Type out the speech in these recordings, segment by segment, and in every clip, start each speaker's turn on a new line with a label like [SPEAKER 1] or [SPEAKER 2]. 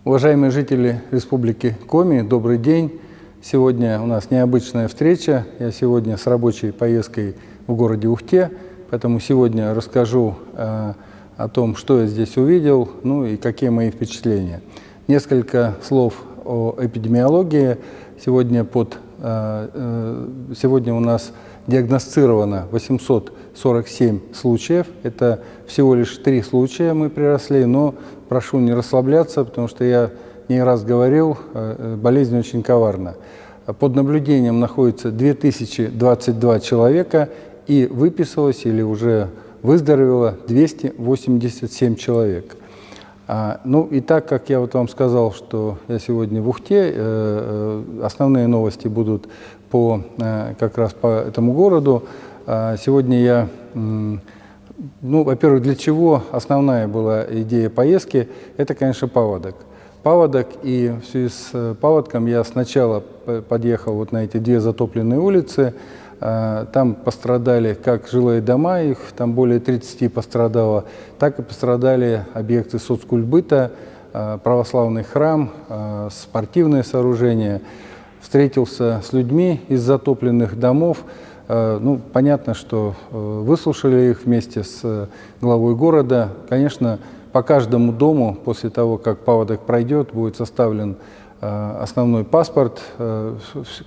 [SPEAKER 1] Уважаемые жители Республики Коми, добрый день. Сегодня у нас необычная встреча. Я сегодня с рабочей поездкой в городе Ухте, поэтому сегодня расскажу о том, что я здесь увидел, ну и какие мои впечатления. Несколько слов о эпидемиологии. Сегодня у нас диагностировано 847 случаев. Это всего лишь 3 случая мы приросли, но прошу не расслабляться, потому что я не раз говорил, болезнь очень коварна. Под наблюдением находится 2022 человека, и выписалось или уже выздоровело 287 человек. Ну и так как я вам сказал, что я сегодня в Ухте, основные новости будут как раз по этому городу. Сегодня я, во-первых, для чего основная была идея поездки, это, конечно, паводок. Паводок, и в связи с паводком я сначала подъехал на эти 2 затопленные улицы. Там пострадали как жилые дома, их там более 30 пострадало, так и пострадали объекты соцкультбыта, православный храм, спортивные сооружения. Встретился с людьми из затопленных домов. Понятно, что выслушали их вместе с главой города. Конечно, по каждому дому после того, как паводок пройдет, будет составлен основной паспорт,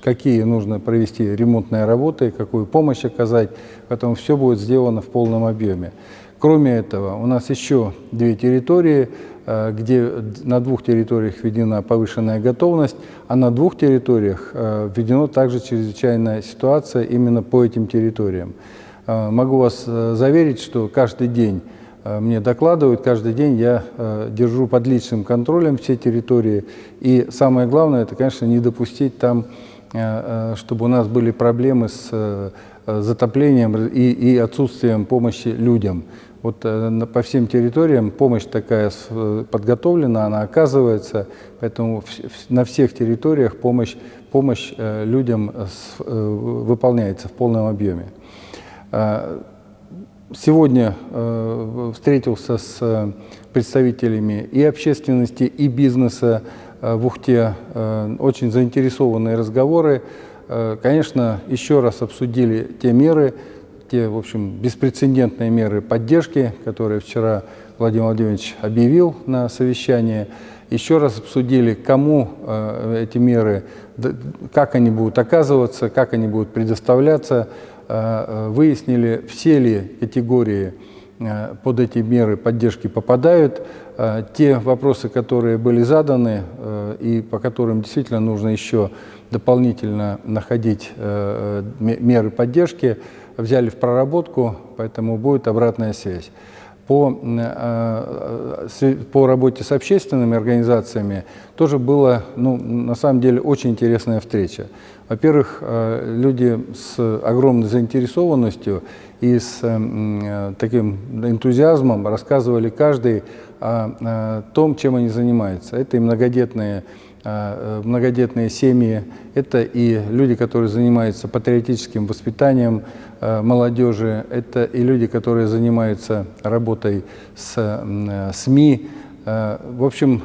[SPEAKER 1] какие нужно провести ремонтные работы, какую помощь оказать, поэтому все будет сделано в полном объеме. Кроме этого, у нас еще 2 территории, где на 2 территориях введена повышенная готовность, а на 2 территориях введена также чрезвычайная ситуация именно по этим территориям. Могу вас заверить, что каждый день мне докладывают, каждый день я держу под личным контролем все территории. И самое главное, это, конечно, не допустить там, чтобы у нас были проблемы с затоплением и отсутствием помощи людям. По всем территориям помощь такая подготовлена, она оказывается, поэтому на всех территориях помощь людям выполняется в полном объеме. Сегодня встретился с представителями и общественности, и бизнеса в Ухте. Очень заинтересованные разговоры. Конечно, еще раз обсудили те меры, в общем, беспрецедентные меры поддержки, которые вчера Владимир Владимирович объявил на совещании. Еще раз обсудили, кому эти меры, как они будут оказываться, как они будут предоставляться. Выяснили, все ли категории под эти меры поддержки попадают. Те вопросы, которые были заданы и по которым действительно нужно еще дополнительно находить меры поддержки, взяли в проработку, поэтому будет обратная связь. По работе с общественными организациями тоже была, на самом деле, очень интересная встреча. Во-первых, люди с огромной заинтересованностью и с таким энтузиазмом рассказывали каждый о том, чем они занимаются. Это и многодетные семьи, это и люди, которые занимаются патриотическим воспитанием молодежи, это и люди, которые занимаются работой с СМИ. В общем,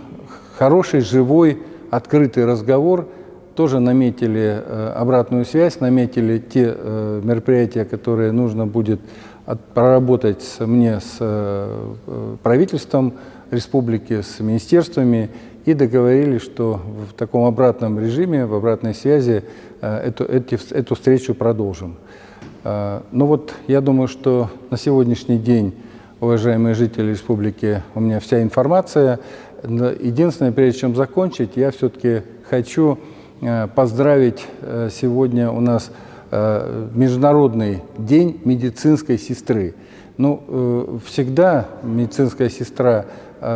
[SPEAKER 1] хороший, живой, открытый разговор. Тоже наметили обратную связь, наметили те мероприятия, которые нужно будет проработать мне с правительством республики, с министерствами, и договорились, что в таком обратном режиме, в обратной связи эту встречу продолжим. Я думаю, что на сегодняшний день, уважаемые жители республики, у меня вся информация. Единственное, прежде чем закончить, я все-таки хочу поздравить, сегодня у нас Международный день медицинской сестры. Всегда медицинская сестра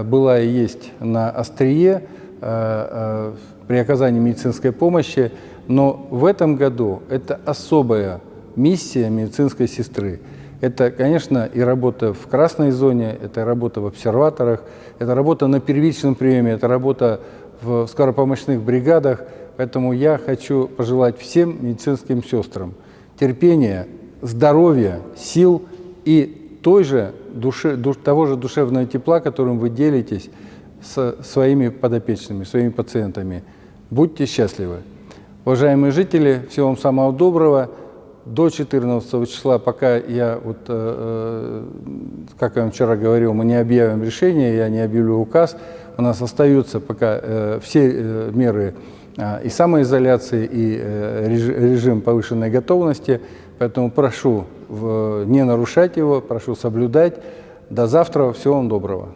[SPEAKER 1] была и есть на острие при оказании медицинской помощи, но в этом году это особая миссия медицинской сестры. Это, конечно, и работа в красной зоне, это работа в обсерваторах, это работа на первичном приеме, это работа в скоропомощных бригадах. Поэтому я хочу пожелать всем медицинским сестрам терпения, здоровья, сил и того же душевного тепла, которым вы делитесь с своими подопечными, своими пациентами. Будьте счастливы. Уважаемые жители, всего вам самого доброго. До 14 числа, пока я, как я вам вчера говорил, мы не объявим решение, я не объявлю указ, у нас остаются пока все меры и самоизоляции, и режим повышенной готовности, поэтому прошу не нарушать его, прошу соблюдать. До завтра, всего вам доброго.